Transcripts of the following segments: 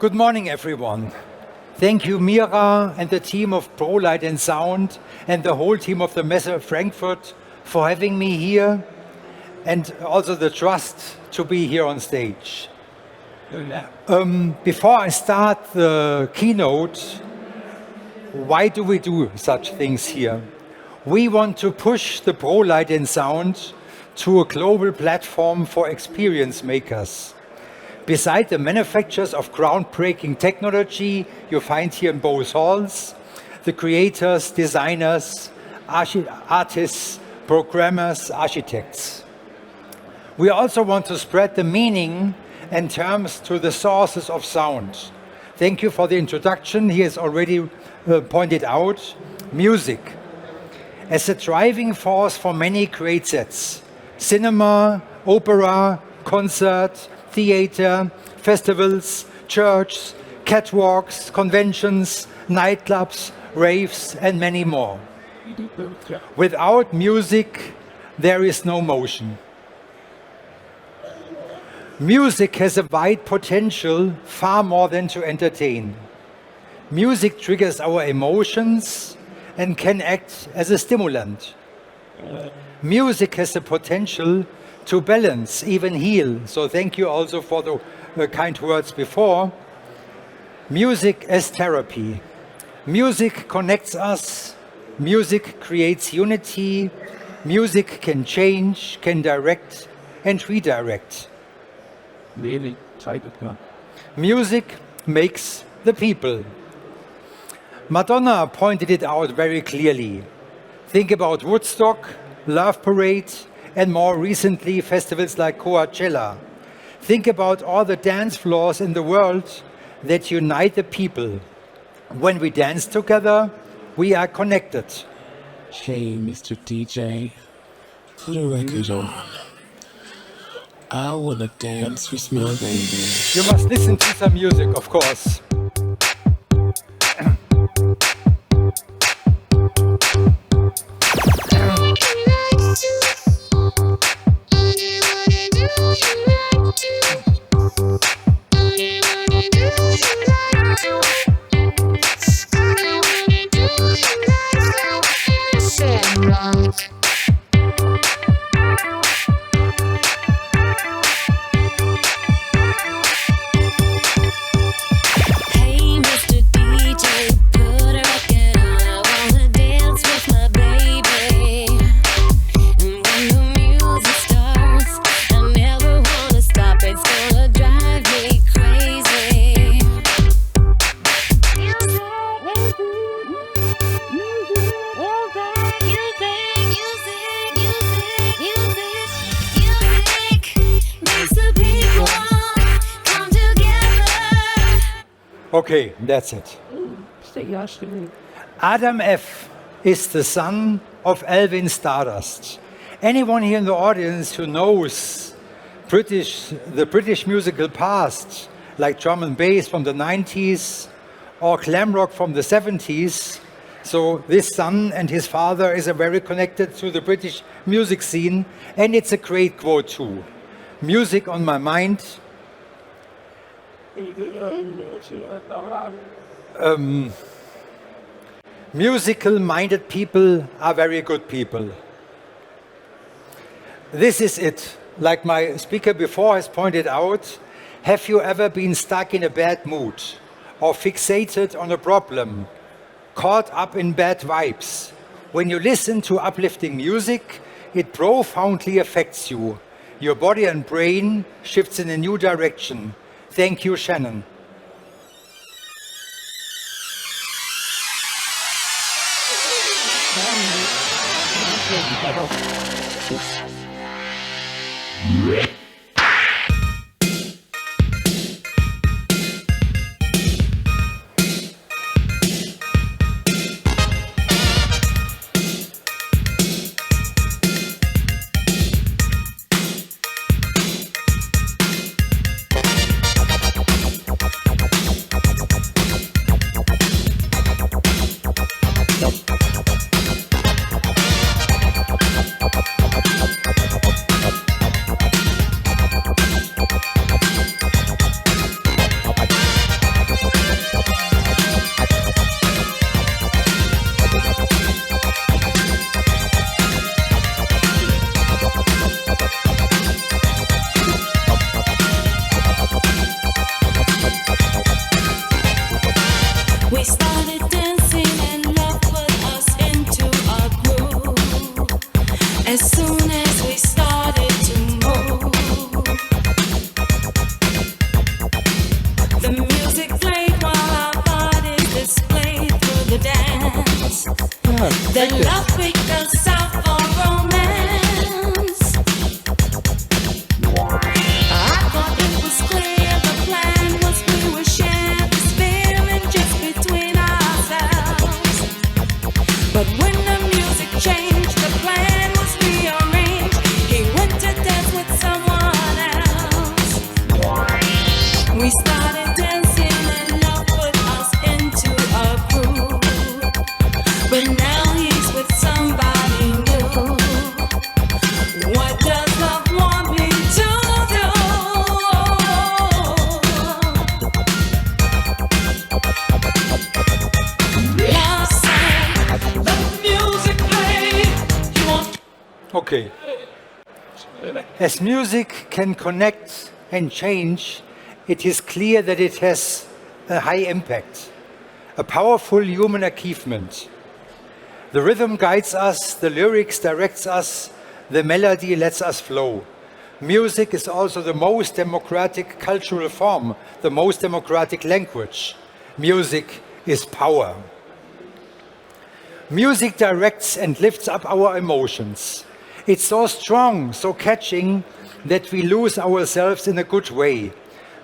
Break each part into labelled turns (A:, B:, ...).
A: Good morning, everyone. Thank you, Mira and the team of ProLight and Sound and the whole team of the Messe Frankfurt for having me here and also the trust to be here on stage. Before I start the keynote, why do we do such things here? We want to push the ProLight and Sound to a global platform for experience makers. Beside the manufacturers of groundbreaking technology you find here in both halls, the creators, designers, artists, programmers, architects. We also want to spread the meaning and terms to the sources of sound. Thank you for the introduction. He has already pointed out music as a driving force for many great sets. Cinema, opera, concert, theater, festivals, churches, catwalks, conventions, nightclubs, raves, and many more. Without music, there is no motion. Music has a wide potential, far more than to entertain. Music triggers our emotions and can act as a stimulant. Music has the potential to balance, even heal. So thank you also for the kind words before. Music as therapy. Music connects us. Music creates unity. Music can change, can direct and redirect. Music makes the people. Madonna pointed it out very clearly. Think about Woodstock, Love Parade, and more recently, festivals like Coachella. Think about all the dance floors in the world that unite the people. When we dance together, we are connected.
B: Hey, Mr. DJ, put a record on. I wanna dance with my baby.
A: You must listen to some music, of course. Okay, that's it. Adam F. is the son of Alvin Stardust. Anyone here in the audience who knows the British musical past, like drum and bass from the 90s or glam rock from the 70s, so this son and his father is very connected to the British music scene, and it's a great quote too. Music on my mind. Musical-minded people are very good people. This is it. Like my speaker before has pointed out, have you ever been stuck in a bad mood or fixated on a problem, caught up in bad vibes? When you listen to uplifting music, it profoundly affects you. Your body and brain shifts in a new direction. Thank you, Shannon. Okay. As music can connect and change, it is clear that it has a high impact, a powerful human achievement. The rhythm guides us, the lyrics directs us, the melody lets us flow. Music is also the most democratic cultural form, the most democratic language. Music is power. Music directs and lifts up our emotions. It's so strong, so catching, that we lose ourselves in a good way.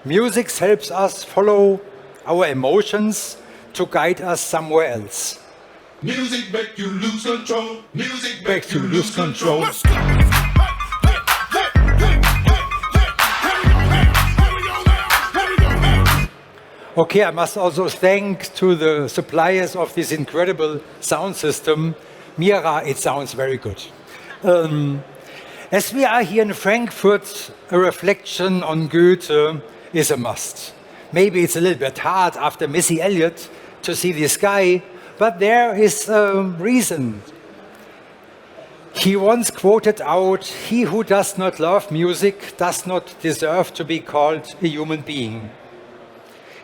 A: Music helps us follow our emotions to guide us somewhere else.
C: Music make you lose control. Music
A: Makes you lose control. Okay, I must also thank to the suppliers of this incredible sound system. Mira, it sounds very good. As we are here in Frankfurt, a reflection on Goethe is a must. Maybe it's a little bit hard after Missy Elliott to see this guy, but there is a reason. He once quoted out, "He who does not love music does not deserve to be called a human being.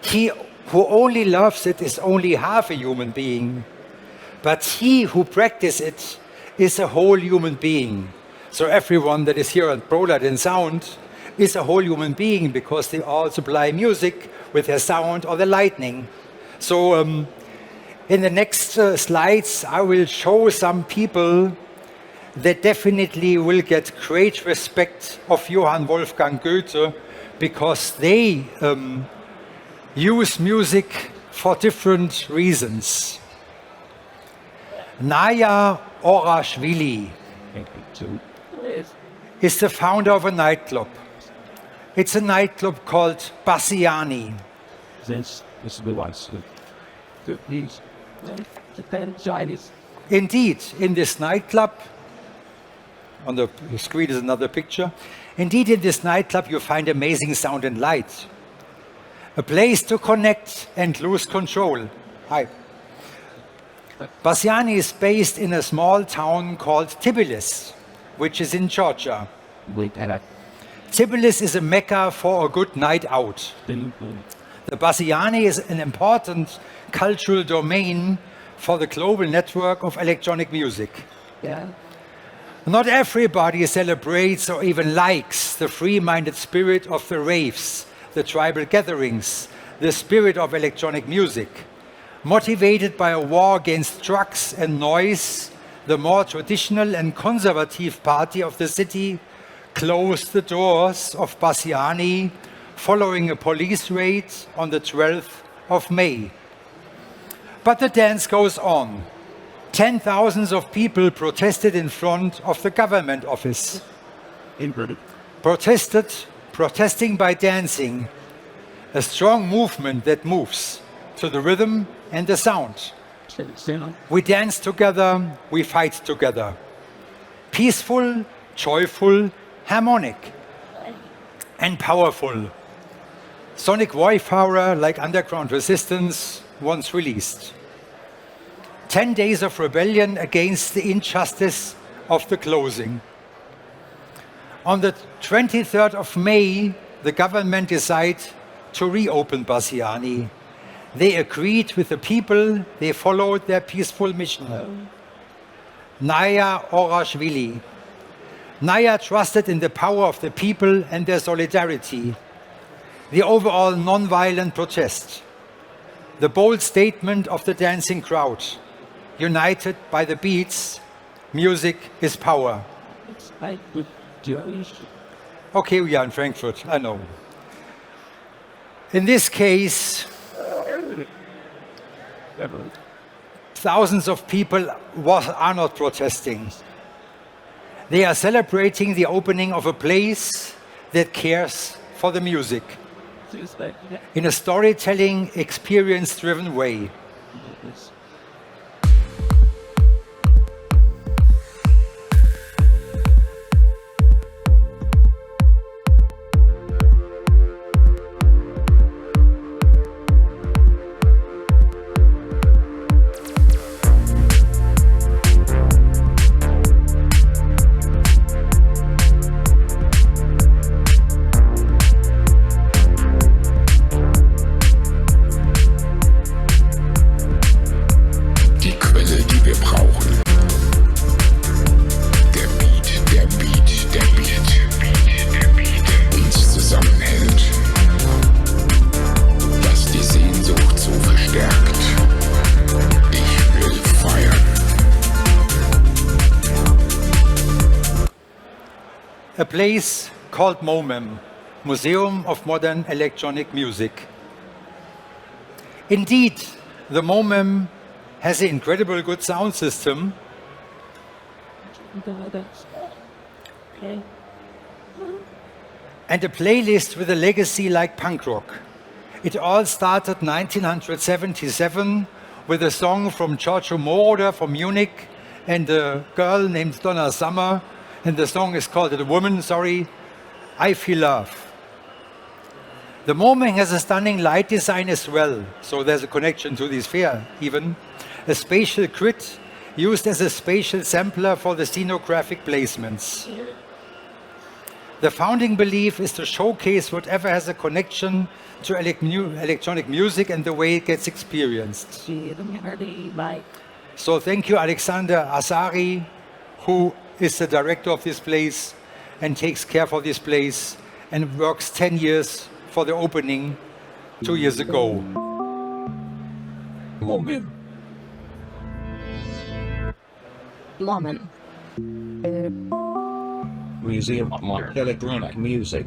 A: He who only loves it is only half a human being, but he who practices it is a whole human being." So everyone that is here at ProLight and Sound is a whole human being because they all supply music with their sound or their lighting. So in the next slides, I will show some people that definitely will get great respect of Johann Wolfgang Goethe because they use music for different reasons. Naya Orashvili is the founder of a nightclub. It's a nightclub called Bassiani. Indeed, in this nightclub, on the screen is another picture. Indeed, in this nightclub you find amazing sound and light. A place to connect and lose control. Hi. Bassiani is based in a small town called Tbilisi, which is in Georgia. Tbilisi is a mecca for a good night out. The Bassiani is an important cultural domain for the global network of electronic music. Not everybody celebrates or even likes the free-minded spirit of the raves, the tribal gatherings, the spirit of electronic music. Motivated by a war against drugs and noise, the more traditional and conservative party of the city closed the doors of Bassiani following a police raid on the 12th of May. But the dance goes on. 10,000 of people protested in front of the government office. Protesting by dancing, a strong movement that moves to the rhythm and the sound. We dance together, we fight together. Peaceful, joyful, harmonic, and powerful. Sonic Wayfarer, like Underground Resistance, once released. 10 days of rebellion against the injustice of the closing. On the 23rd of May, the government decided to reopen Bassiani. They agreed with the people, they followed their peaceful mission. Naya Orashvili. Naya trusted in the power of the people and their solidarity. The overall non-violent protest. The bold statement of the dancing crowd. United by the beats, music is power. Okay, we are in Frankfurt, I know. In this case, thousands of people are not protesting. They are celebrating the opening of a place that cares for the music in a storytelling, experience-driven way. place called MoMEM, Museum of Modern Electronic Music. Indeed, the MoMEM has an incredible good sound system. And a playlist with a legacy like punk rock. It all started 1977 with a song from Giorgio Moroder from Munich and a girl named Donna Summer, and the song is called, a woman, sorry, I Feel Love. The MoMEM has a stunning light design as well, so there's a connection to this fair even. A spatial grid used as a spatial sampler for the scenographic placements. The founding belief is to showcase whatever has a connection to electronic music and the way it gets experienced. So thank you, Alexander Asari, who is the director of this place and takes care for this place and works 10 years for the opening 2 years ago.
B: MoMEM. Museum of Modern Electronic Music.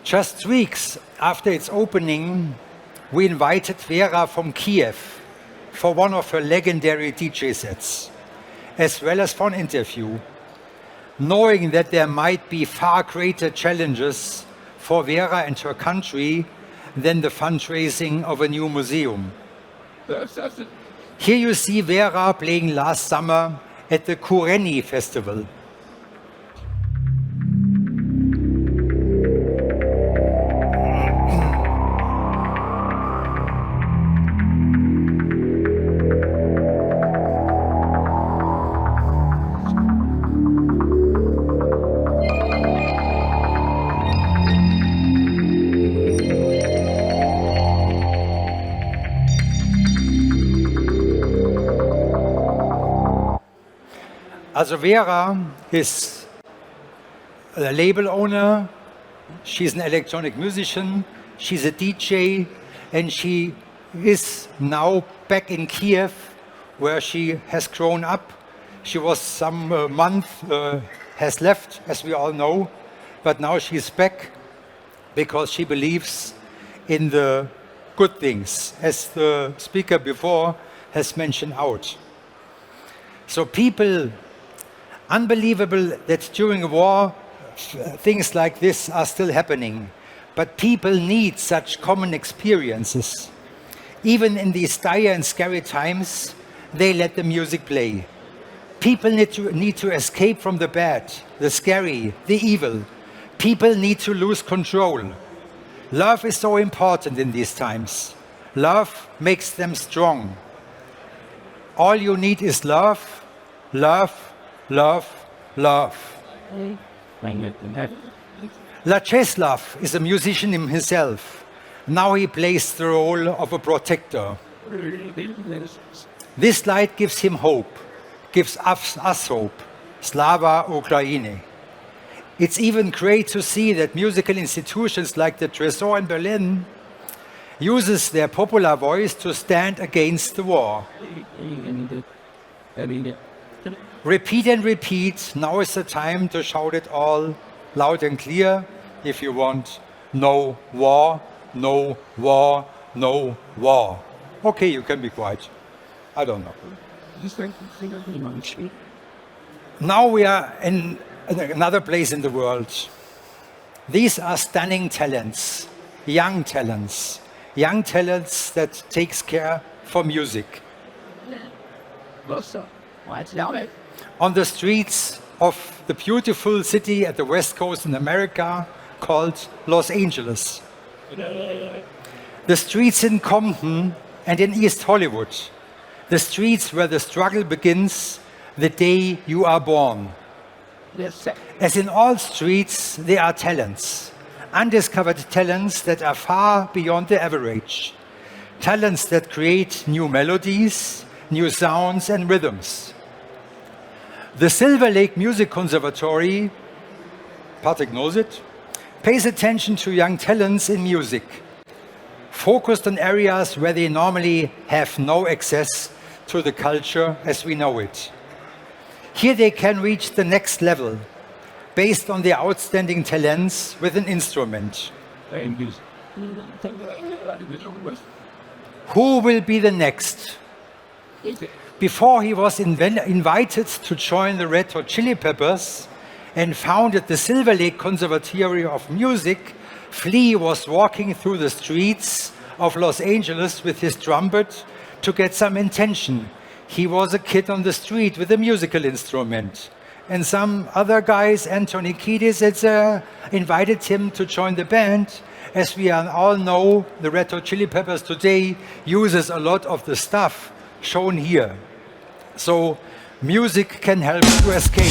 A: Just weeks after its opening, we invited Vera from Kiev for one of her legendary DJ sets, as well as for an interview, knowing that there might be far greater challenges for Vera and her country than the fundraising of a new museum. Here you see Vera playing last summer at the Kureni Festival. Also Vera is a label owner, she's an electronic musician, she's a DJ, and she is now back in Kiev, where she has grown up. She was some has left, as we all know, but now she's back because she believes in the good things, as the speaker before has mentioned out. So people, unbelievable that during a war things like this are still happening, but people need such common experiences. Even in these dire and scary times, they let the music play. People need to escape from the bad, the scary, the evil. People need to lose control. Love is so important in these times. Love makes them strong. All you need is love, love, love, love. Lacheslav is a musician himself. Now he plays the role of a protector. This light gives him hope, gives us hope. Slava Ukraini. It's even great to see that musical institutions like the Tresor in Berlin uses their popular voice to stand against the war. Repeat and repeat. Now is the time to shout it all loud and clear if you want. No war, no war, no war. Okay, you can be quiet. I don't know. Now we are in another place in the world. These are stunning talents, young talents that takes care for music. On the streets of the beautiful city at the West Coast in America called Los Angeles. The streets in Compton and in East Hollywood. The streets where the struggle begins the day you are born. As in all streets, there are talents, undiscovered talents that are far beyond the average. Talents that create new melodies, new sounds and rhythms. The Silver Lake Music Conservatory, Patrick knows it, pays attention to young talents in music, focused on areas where they normally have no access to the culture as we know it. Here they can reach the next level based on their outstanding talents with an instrument. Who will be the next? Before he was invited to join the Red Hot Chili Peppers and founded the Silver Lake Conservatory of Music, Flea was walking through the streets of Los Angeles with his trumpet to get some attention. He was a kid on the street with a musical instrument. And some other guys, Anthony Kiedis, invited him to join the band. As we all know, the Red Hot Chili Peppers today uses a lot of the stuff shown here. So music can help to escape.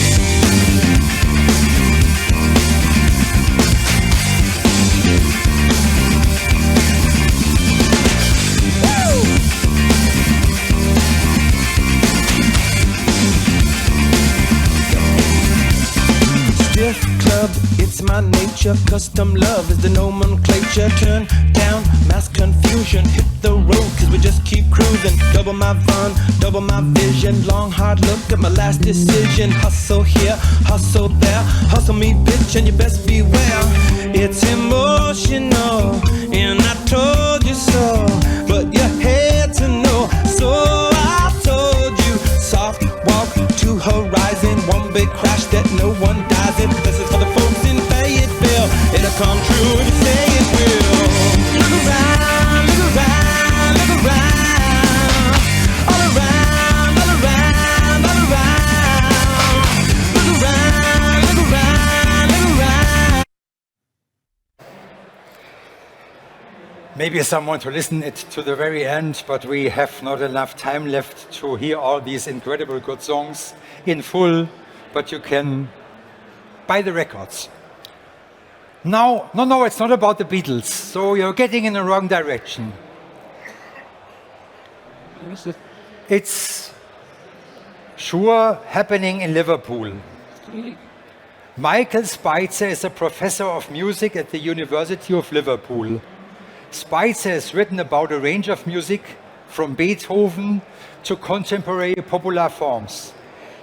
D: Stiff club, it's my nature. Custom love is the nomenclature. Turn down mass confusion. Hit the road, cause we just keep cruising. Double my fun, double my vision. Long hard look at my last decision. Hustle here, hustle there. Hustle me, bitch, and you best beware. It's emotional, and I told you so. But you had to know, so I told you. Soft walk to horizon. One big crash that no one dies in. This is for the folks in Fayetteville. It'll come true if you say it will. Look around, look around, look around. All around, all around, all around. Look around, look around, look around.
A: Maybe someone to listen it to the very end, but we have not enough time left to hear all these incredible good songs in full, but you can buy the records. Now, no, it's not about the Beatles, so you're getting in the wrong direction. It's sure happening in Liverpool. Michael Spitzer is a professor of music at the University of Liverpool. Spitzer has written about a range of music from Beethoven to contemporary popular forms.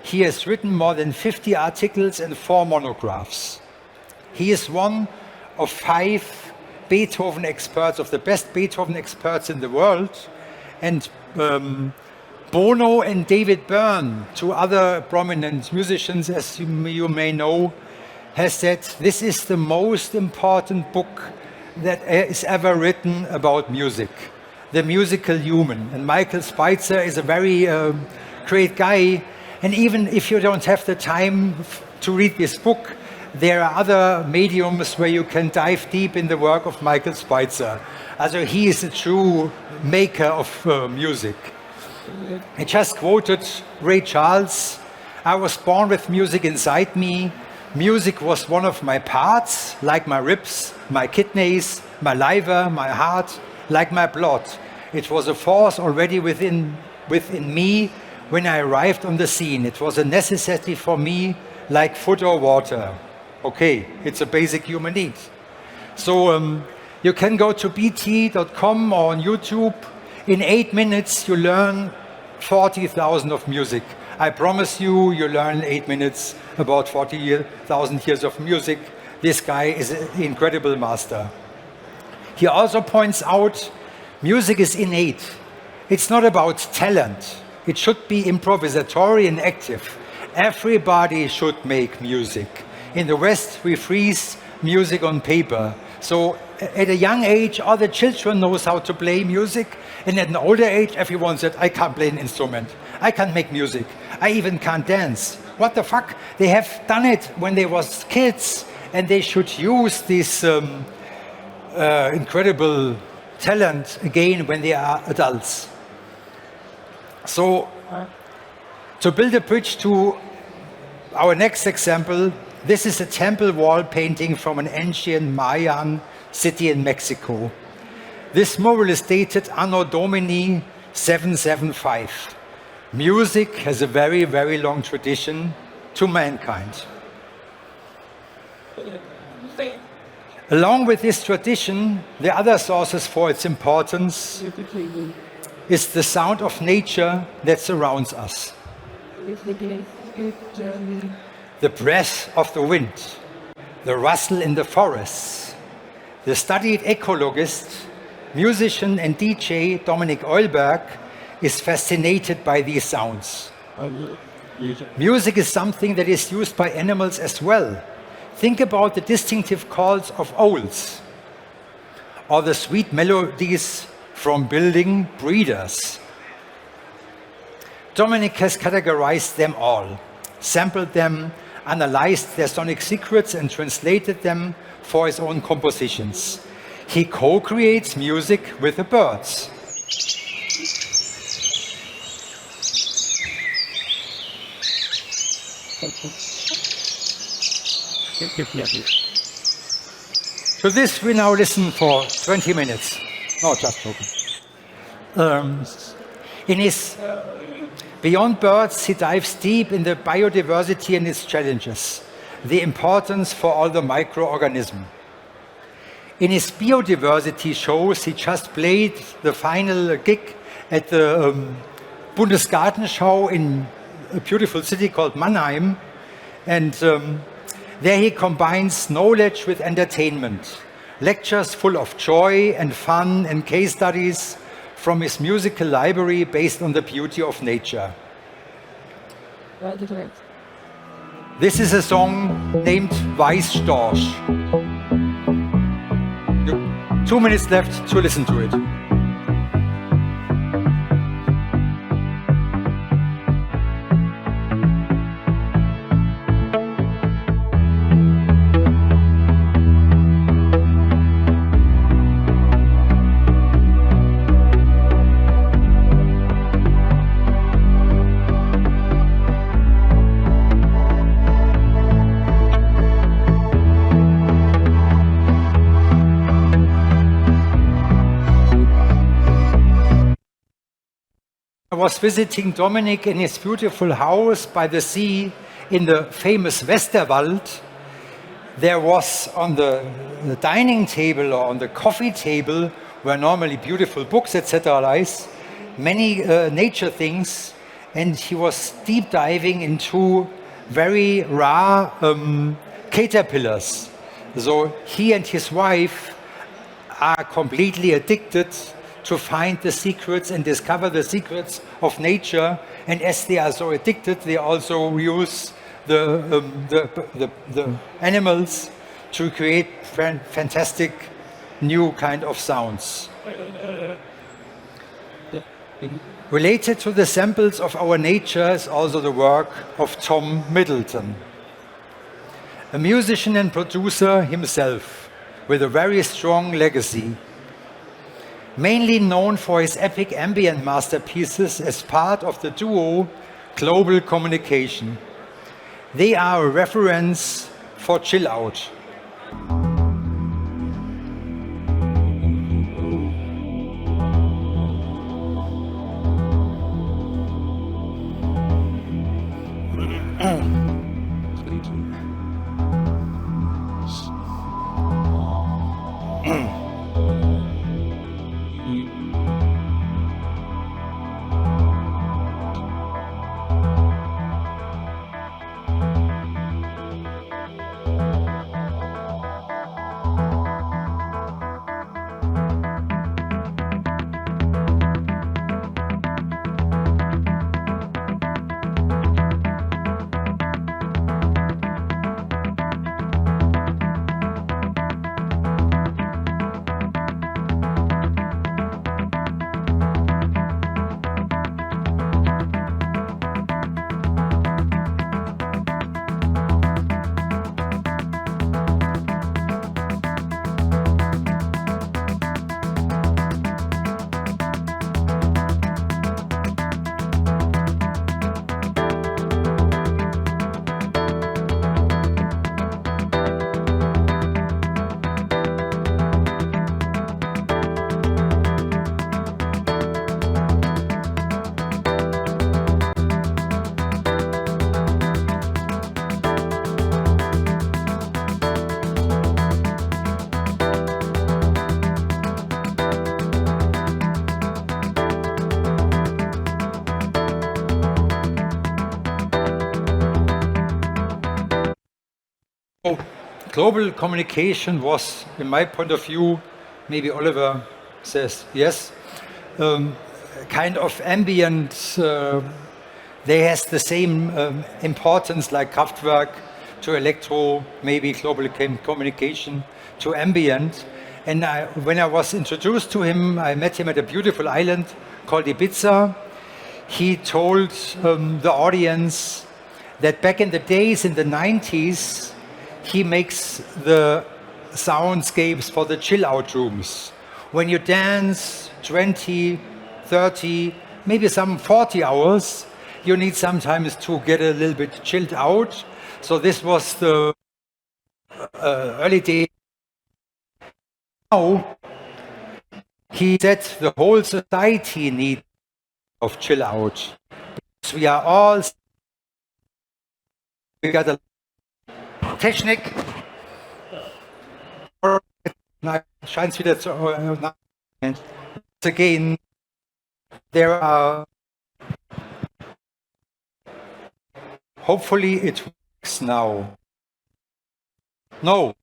A: He has written more than 50 articles and 4 monographs. He is one of 5 Beethoven experts, of the best Beethoven experts in the world. And Bono and David Byrne, 2 other prominent musicians, as you may know, has said this is the most important book that is ever written about music, The Musical Human. And Michael Spitzer is a very great guy. And even if you don't have the time to read this book, there are other mediums where you can dive deep in the work of Michael Spitzer. Also he is a true maker of music. I just quoted Ray Charles. I was born with music inside me. Music was one of my parts, like my ribs, my kidneys, my liver, my heart, like my blood. It was a force already within me when I arrived on the scene. It was a necessity for me, like food or water. Okay, it's a basic human need. So you can go to bt.com or on YouTube. In 8 minutes, you learn 40,000 of music. I promise you, you learn 8 minutes about 40,000 years of music. This guy is an incredible master. He also points out music is innate. It's not about talent. It should be improvisatory and active. Everybody should make music. In the West, we freeze music on paper. So at a young age, all the children knows how to play music. And at an older age, everyone said, I can't play an instrument. I can't make music. I even can't dance. What the fuck? They have done it when they was kids. And they should use this incredible talent again when they are adults. So to build a bridge to our next example, this is a temple wall painting from an ancient Mayan city in Mexico. This mural is dated Anno Domini 775. Music has a very, very long tradition to mankind. Along with this tradition, the other sources for its importance is the sound of nature that surrounds us. the breath of the wind, the rustle in the forests. The studied ecologist, musician and DJ Dominic Eulberg is fascinated by these sounds. Music is something that is used by animals as well. Think about the distinctive calls of owls, or the sweet melodies from building breeders. Dominic has categorized them all, sampled them, analyzed their sonic secrets, and translated them for his own compositions. He co-creates music with the birds. To this we now listen for 20 minutes. No, just joking. In his Beyond Birds, he dives deep in the biodiversity and its challenges, the importance for all the microorganisms. In his biodiversity shows, he just played the final gig at the Bundesgartenschau in a beautiful city called Mannheim. And there he combines knowledge with entertainment. Lectures full of joy and fun and case studies from his musical library based on the beauty of nature. This is a song named Weißstorch. 2 minutes left to listen to it. I was visiting Dominic in his beautiful house by the sea in the famous Westerwald. There was on the dining table or on the coffee table, where normally beautiful books, etc. lies, many nature things, and he was deep diving into very rare caterpillars. So he and his wife are completely addicted to find the secrets and discover the secrets of nature. And as they are so addicted, they also use the animals to create fantastic new kind of sounds. Related to the samples of our nature is also the work of Tom Middleton, a musician and producer himself with a very strong legacy. Mainly known for his epic ambient masterpieces as part of the duo Global Communication. They are a reference for chill out. global communication was, in my point of view, maybe Oliver says yes, kind of ambient. They has the same importance like Kraftwerk to electro, maybe global communication to ambient. And when I was introduced to him, I met him at a beautiful island called Ibiza. He told the audience that back in the days, in the 90s, he makes the soundscapes for the chill-out rooms. When you dance 20, 30, maybe some 40 hours, you need sometimes to get a little bit chilled out. So this was the early days. Now, he said the whole society needs of chill out. We are all, we got a Technik. Scheint wieder zu again. There are, hopefully it works now. No.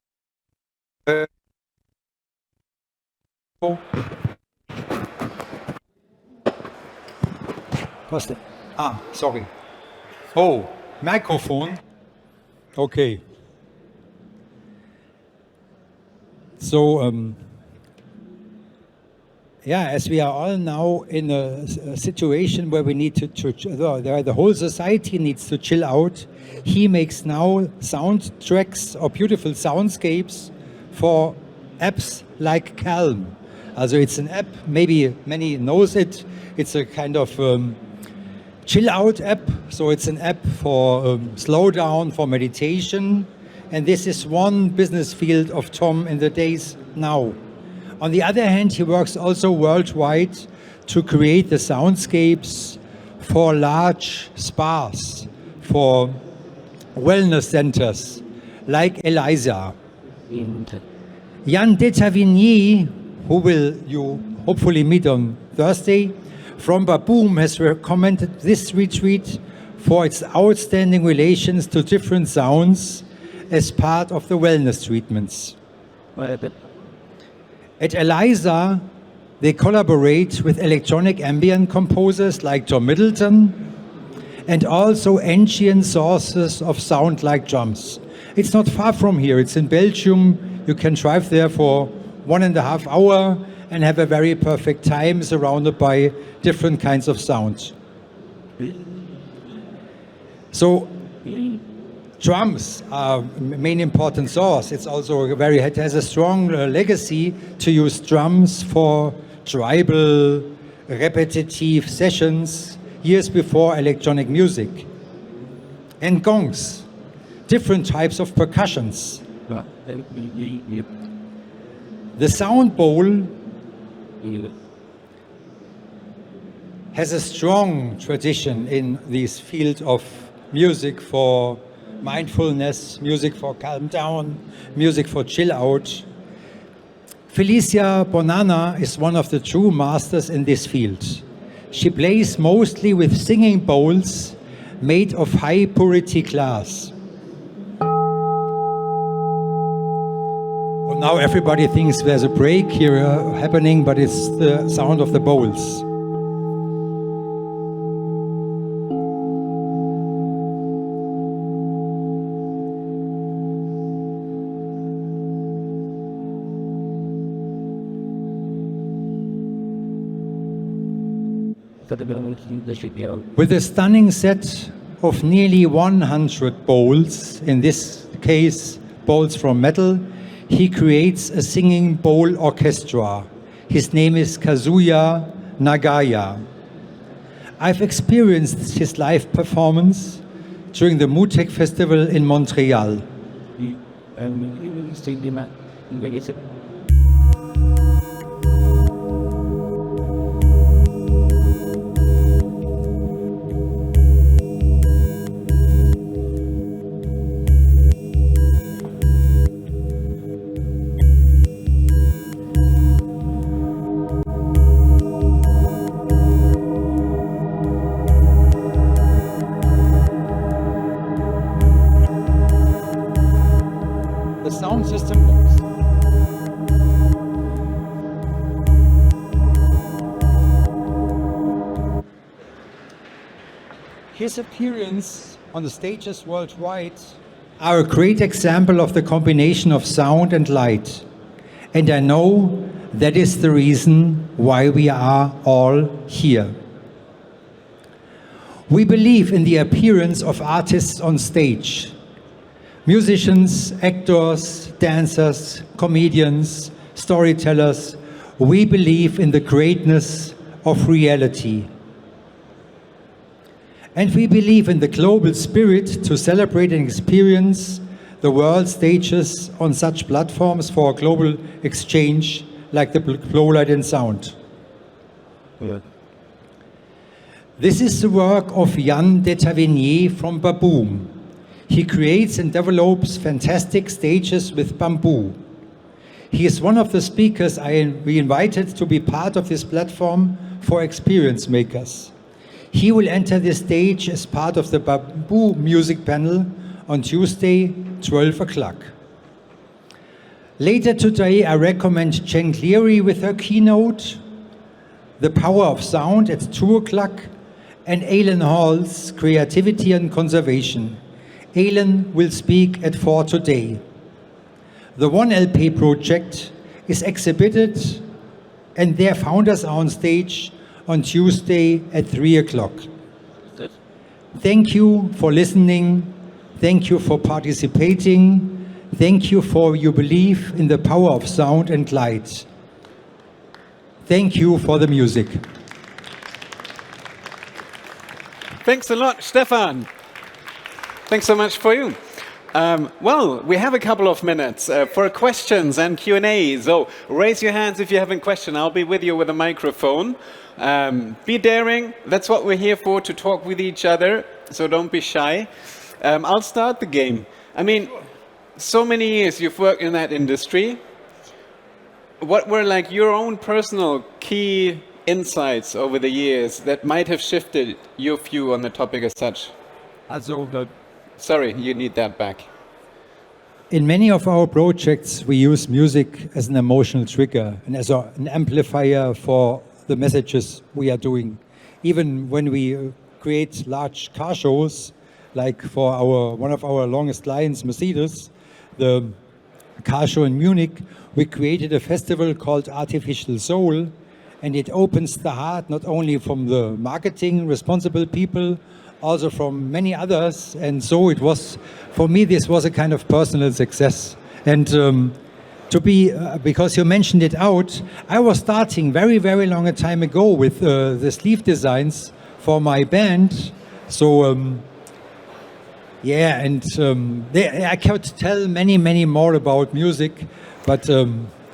A: What's that? Ah, sorry. Oh, microphone. Okay. So, yeah, as we are all now in a situation where we need the whole society needs to chill out, he makes now soundtracks or beautiful soundscapes for apps like Calm. Also it's an app, maybe many knows it. It's a kind of chill out app. So it's an app for slow down, for meditation. And this is one business field of Tom in the days now. On the other hand, he works also worldwide to create the soundscapes for large spas, for wellness centers, like Eliza. Jan de Tavigny, who will you hopefully meet on Thursday, from Baboom has recommended this retreat for its outstanding relations to different sounds as part of the wellness treatments. At Eliza, they collaborate with electronic ambient composers like Tom Middleton and also ancient sources of sound like drums. It's not far from here. It's in Belgium. You can drive there for 1.5 hours and have a very perfect time surrounded by different kinds of sounds. So drums are main important source. It's also it has a strong legacy to use drums for tribal, repetitive sessions years before electronic music. And gongs, different types of percussions. The sound bowl has a strong tradition in this field of music for mindfulness, music for calm down, music for chill out. Felicia Bonanna is one of the true masters in this field. She plays mostly with singing bowls made of high purity glass. Well, now everybody thinks there's a break here happening, but it's the sound of the bowls. With a stunning set of nearly 100 bowls, in this case bowls from metal, he creates a singing bowl orchestra. His name is Kazuya Nagaya. I've experienced his live performance during the Mutec Festival in Montreal. sound system works. His appearance on the stages worldwide are a great example of the combination of sound and light. And I know that is the reason why we are all here. We believe in the appearance of artists on stage. Musicians, actors, dancers, comedians, storytellers. We believe in the greatness of reality. And we believe in the global spirit to celebrate and experience the world stages on such platforms for global exchange like the Flow, Light and Sound.
B: Yeah.
A: This is the work of Yann de Tavernier from Baboom. He creates and develops fantastic stages with bamboo. He is one of the speakers we invited to be part of this platform for experience makers. He will enter the stage as part of the Bamboo music panel on Tuesday, 12 o'clock. Later today, I recommend Jen Cleary with her keynote, The Power of Sound at 2 o'clock, and Alan Hall's Creativity and Conservation. Alan will speak at 4 today. The 1LP project is exhibited and their founders are on stage on Tuesday at 3 o'clock. Thank you for listening. Thank you for participating. Thank you for your belief in the power of sound and light. Thank you for the music.
E: Thanks a lot, Stefan. Thanks so much for you. Well, we have a couple of minutes for questions and Q&A. So raise your hands if you have a question. I'll be with you with a microphone. Be daring. That's what we're here for, to talk with each other. So don't be shy. I'll start the game. I mean, so many years you've worked in that industry. What were like your own personal key insights over the years that might have shifted your view on the topic as such? Sorry, you need that back.
A: In many of our projects, we use music as an emotional trigger and as an amplifier for the messages we are doing. Even when we create large car shows, like for one of our longest clients, Mercedes, the car show in Munich, we created a festival called Artificial Soul, and it opens the heart not only from the marketing responsible people, also from many others. And so it was, for me, this was a kind of personal success. And because you mentioned it out, I was starting very, very long a time ago with the sleeve designs for my band. So yeah, and I could tell many, many more about music, but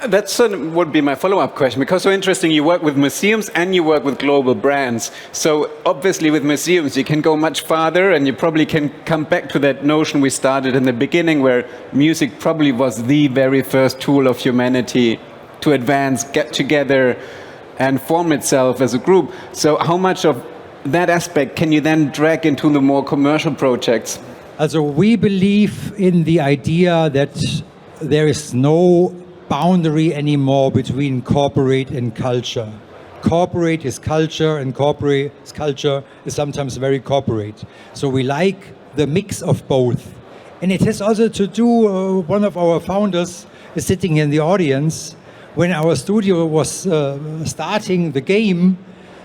E: that would be my follow-up question, because so interesting, you work with museums and you work with global brands. So obviously with museums you can go much farther, and you probably can come back to that notion we started in the beginning, where music probably was the very first tool of humanity to advance, get together and form itself as a group. So how much of that aspect can you then drag into the more commercial projects?
A: Also, we believe in the idea that there is no boundary anymore between corporate and culture. Corporate is culture, and corporate culture is sometimes very corporate. So we like the mix of both. And it has also to do, one of our founders is sitting in the audience. When our studio was starting the game,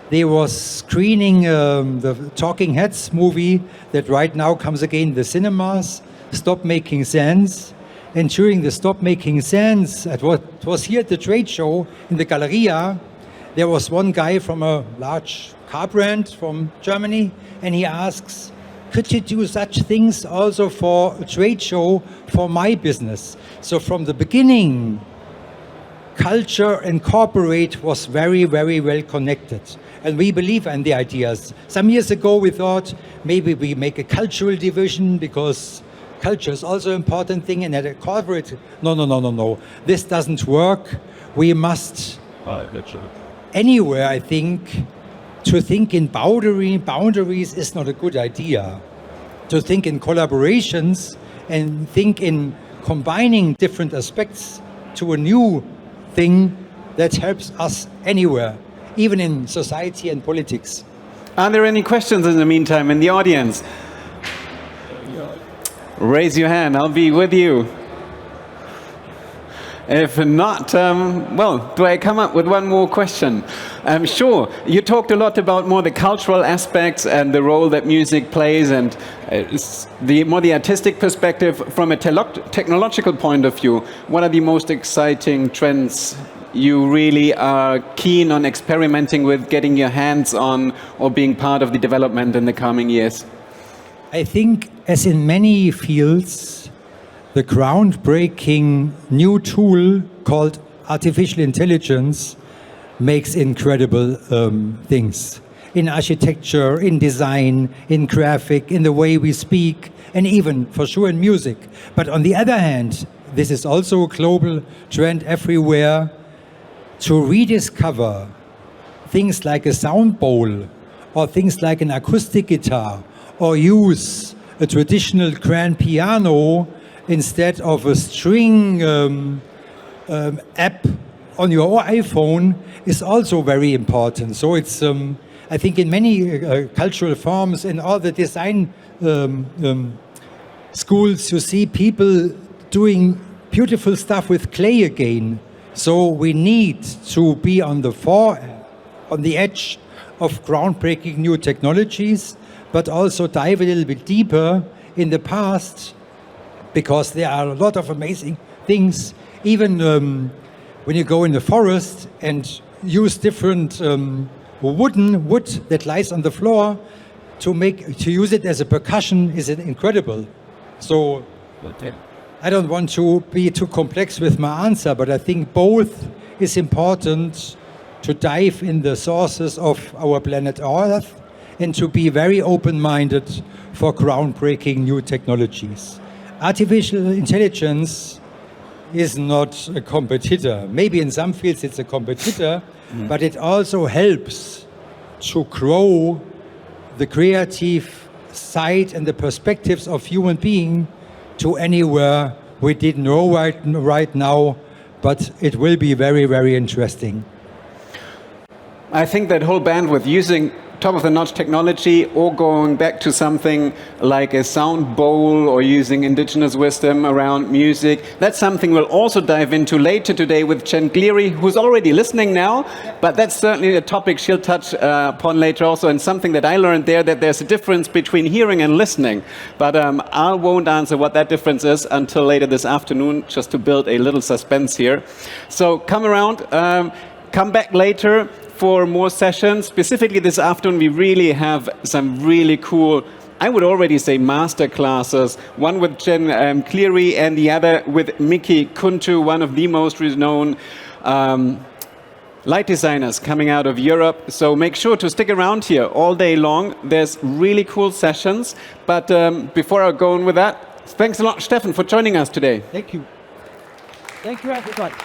A: they was screening the Talking Heads movie that right now comes again in the cinemas, Stop Making Sense. And during the Stop Making Sense, it was here at the trade show in the Galleria, there was one guy from a large car brand from Germany, and he asks, could you do such things also for a trade show for my business? So from the beginning, culture and corporate was very, very well connected. And we believe in the ideas. Some years ago, we thought maybe we make a cultural division because culture is also an important thing, and at a corporate, no. This doesn't work. We must, anywhere, I think, to think in boundaries is not a good idea. To think in collaborations and think in combining different aspects to a new thing that helps us anywhere, even in society and politics.
E: Are there any questions in the meantime in the audience? Raise your hand, I'll be with you. If not, well, do I come up with one more question? Sure, you talked a lot about more the cultural aspects and the role that music plays and the artistic perspective. From a technological point of view, what are the most exciting trends you really are keen on experimenting with, getting your hands on, or being part of the development in the coming years?
A: I think, as in many fields, the groundbreaking new tool called artificial intelligence makes incredible things in architecture, in design, in graphic, in the way we speak, and even for sure in music. But on the other hand, this is also a global trend everywhere to rediscover things like a sound bowl or things like an acoustic guitar, or use a traditional grand piano instead of a string app on your iPhone is also very important. So it's, I think in many cultural forms, in all the design schools, you see people doing beautiful stuff with clay again. So we need to be on the edge of groundbreaking new technologies, but also dive a little bit deeper in the past, because there are a lot of amazing things. Even when you go in the forest and use different wood that lies on the floor to use it as a percussion is incredible. So I don't want to be too complex with my answer, but I think both is important to dive in the sources of our planet Earth and to be very open-minded for groundbreaking new technologies. Artificial intelligence is not a competitor. Maybe in some fields it's a competitor, but it also helps to grow the creative side and the perspectives of human being to anywhere we didn't know right now, but it will be very, very interesting.
E: I think that whole bandwidth, using top-of-the-notch technology or going back to something like a sound bowl or using indigenous wisdom around music, that's something we'll also dive into later today with Jen Cleary, who's already listening now, but that's certainly a topic she'll touch upon later also, and something that I learned there, that there's a difference between hearing and listening. But I won't answer what that difference is until later this afternoon, just to build a little suspense here. So come around, come back later for more sessions. Specifically this afternoon, we really have some really cool, I would already say, master classes. One with Jen Cleary and the other with Miki Kuntu, one of the most renowned light designers coming out of Europe. So make sure to stick around here all day long. There's really cool sessions. But before I go on with that, thanks a lot, Stefan, for joining us today.
A: Thank you. Thank you, everybody.